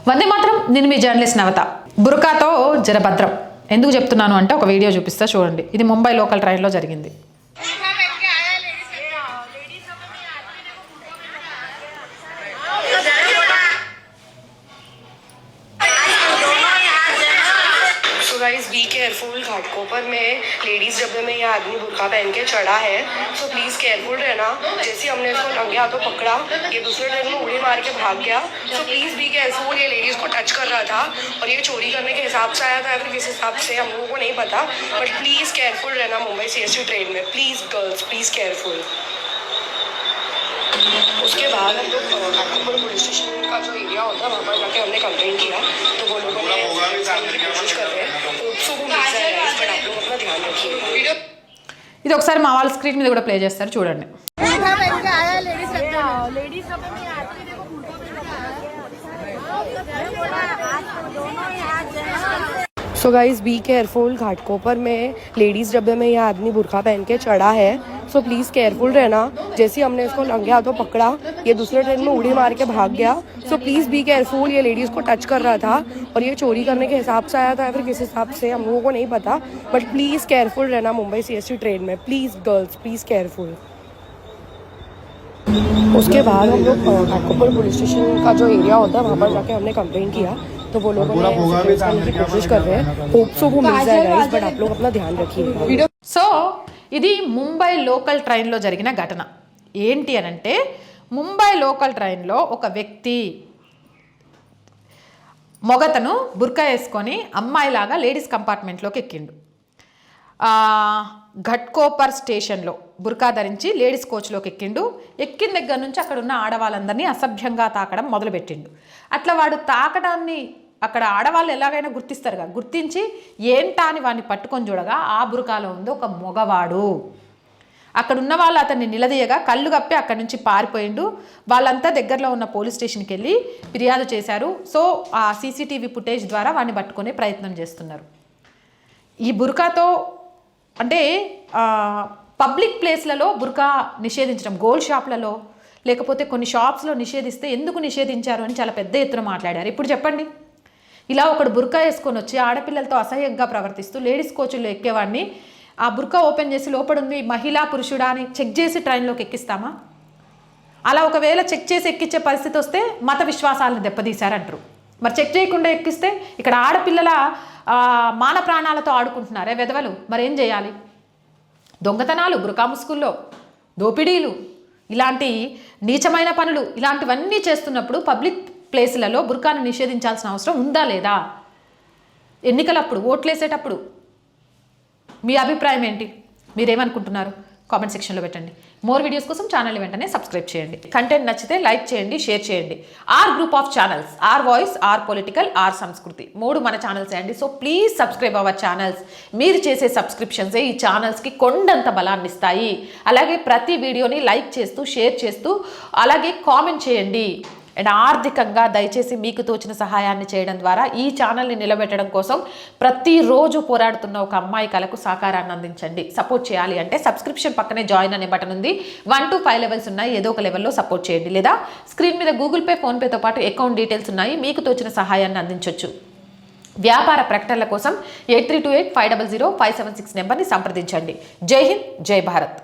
వందే మాత్రం. నేను మీ జర్నలిస్ట్ నవత. బురకాతో జరభద్రం ఎందుకు చెప్తున్నాను అంటే ఒక వీడియో చూపిస్తా చూడండి. ఇది ముంబై లోకల్ ట్రైన్లో జరిగింది. गाइस बी केयरफुल, घाटकोपर में लेडीज डब्बे में ये आदमी बुर्का पहन के चढ़ा है, सो प्लीज केयरफुल रहना। जैसे हमने इसको नंगे हाथों पकड़ा, ये दूसरे ट्रेन में उड़ी मार के भाग गया, सो प्लीज बी केयरफुल। ये लेडीज को टच कर रहा था और ये चोरी करने के हिसाब से आया था या फिर किस हिसाब से हम लोगों को नहीं पता, बट प्लीज केयरफुल रहना मुंबई सीएसटी ट्रेन में। Please girls, please careful. उसके बाद हम लोग घाटकोपर पुलिस स्टेशन का जो एरिया होता है वहाँ पर जाके हमने कंप्लेंट किया, तो वो लोगों ने कोशिश कर रहे हैं, तो बट आप लोग अपना ध्यान रखिए। ఇది ఒకసారి మా వాళ్ళ స్క్రీన్ మీద కూడా ప్లే చేస్తారు చూడండి. So guys be careful, Ghatkopar में लेडीज़ डब्बे में यह आदमी बुर्का पहन के चढ़ा है, सो प्लीज़ केयरफुल रहना। जैसे हमने इसको नंगे हाथों पकड़ा, ये दूसरे ट्रेन में उड़ी मार के भाग गया, सो प्लीज़ बी केयरफुल। ये लेडीज़ को टच कर रहा था और ये चोरी करने के हिसाब से आया था या फिर किस हिसाब से हम लोगों को नहीं पता, बट प्लीज़ केयरफुल रहना मुंबई सीएसटी ट्रेन में। Please girls, please careful. उसके बाद हम लोग घाटकोपर पुलिस स्टेशन का जो एरिया होता है वहाँ पर जाके हमने कंप्लेंट किया, तो वो लोगों ने करने की कोशिश कर रहे हैं, होप सो वो मिल जाएगा, बट आप लोग अपना ध्यान रखिए। సో ఇది ముంబై లోకల్ ట్రైన్లో జరిగిన ఘటన. ఏంటి అనంటే ముంబై లోకల్ ట్రైన్లో ఒక వ్యక్తి మొగతను బుర్కా వేసుకొని అమ్మాయిలాగా లేడీస్ కంపార్ట్మెంట్లోకి ఎక్కిండు. ఘట్కోపర్ స్టేషన్లో బుర్కా ధరించి లేడీస్ కోచ్లోకి ఎక్కిండు. ఎక్కిన దగ్గర నుంచి అక్కడ ఉన్న ఆడవాళ్ళందరినీ అసభ్యంగా తాకడం మొదలుపెట్టిండు. అట్లా వాడు తాకడాన్ని అక్కడ ఆడవాళ్ళు ఎలాగైనా గుర్తిస్తారుగా, గుర్తించి ఏంటా అని వాడిని పట్టుకొని చూడగా ఆ బుర్కాలో ఉంది ఒక మగవాడు. అక్కడ ఉన్న వాళ్ళు అతన్ని నిలదీయగా కళ్ళు కప్పి అక్కడి నుంచి పారిపోయిండు. వాళ్ళంతా దగ్గరలో ఉన్న పోలీస్ స్టేషన్కి వెళ్ళి ఫిర్యాదు చేశారు. సో ఆ సీసీటీవీ ఫుటేజ్ ద్వారా వాడిని పట్టుకునే ప్రయత్నం చేస్తున్నారు. ఈ బుర్కాతో అంటే పబ్లిక్ ప్లేస్లలో బుర్కా నిషేధించడం, గోల్డ్ షాప్లలో లేకపోతే కొన్ని షాప్స్లో నిషేధిస్తే ఎందుకు నిషేధించారు అని చాలా పెద్ద ఎత్తున మాట్లాడారు. ఇప్పుడు చెప్పండి, ఇలా ఒకడు బుర్కా వేసుకొని వచ్చి ఆడపిల్లలతో అసహ్యంగా ప్రవర్తిస్తూ లేడీస్ కోచ్ల్లో ఎక్కేవాడిని ఆ బుర్కా ఓపెన్ చేసి లోపడుంది మహిళా పురుషుడా అని చెక్ చేసి ట్రైన్లోకి ఎక్కిస్తామా? అలా ఒకవేళ చెక్ చేసి ఎక్కించే పరిస్థితి వస్తే మత విశ్వాసాలను దెబ్బతీశారంటారు. మరి చెక్ చేయకుండా ఎక్కిస్తే ఇక్కడ ఆడపిల్లల మాన ప్రాణాలతో ఆడుకుంటున్నారే వెధవలు, మరేం చేయాలి? దొంగతనాలు, బుర్కా ముసుగుల్లో దోపిడీలు, ఇలాంటి నీచమైన పనులు ఇలాంటివన్నీ చేస్తున్నప్పుడు పబ్లిక్ ప్లేసులలో బుర్కాను నిషేధించాల్సిన అవసరం ఉందా లేదా? ఎన్నికలప్పుడు, ఓట్లేసేటప్పుడు మీ అభిప్రాయం ఏంటి? మీరేమనుకుంటున్నారు? కామెంట్ సెక్షన్లో పెట్టండి. మోర్ వీడియోస్ కోసం ఛానల్ వెంటనే సబ్స్క్రైబ్ చేయండి. కంటెంట్ నచ్చితే లైక్ చేయండి, షేర్ చేయండి. R group of channels, R voice, R political, R Sanskriti, 3 మన ఛానల్స్ అండి. So please subscribe our channels. మీరు చేసే సబ్స్క్రిప్షన్సే ఈ ఛానల్స్కి కొండంత బలాన్ని ఇస్తాయి. అలాగే ప్రతి వీడియోని లైక్ చేస్తూ, షేర్ చేస్తూ, అలాగే కామెంట్ చేయండి. అండ్ ఆర్థికంగా దయచేసి మీకు తోచిన సహాయాన్ని చేయడం ద్వారా ఈ ఛానల్ని నిలబెట్టడం కోసం ప్రతిరోజు పోరాడుతున్న ఒక అమ్మాయి కళకు సహకారాన్ని అందించండి. సపోర్ట్ చేయాలి అంటే సబ్స్క్రిప్షన్ పక్కనే జాయిన్ అనే బటన్ ఉంది. 1 to 5 లెవెల్స్ ఉన్నాయి. ఏదో ఒక లెవెల్లో సపోర్ట్ చేయండి. లేదా స్క్రీన్ మీద గూగుల్ పే, ఫోన్పేతో పాటు అకౌంట్ డీటెయిల్స్ ఉన్నాయి. మీకు తోచిన సహాయాన్ని అందించవచ్చు. వ్యాపార ప్రకటనల కోసం 8328500576 నెంబర్ని సంప్రదించండి. జై హింద్, జై భారత్.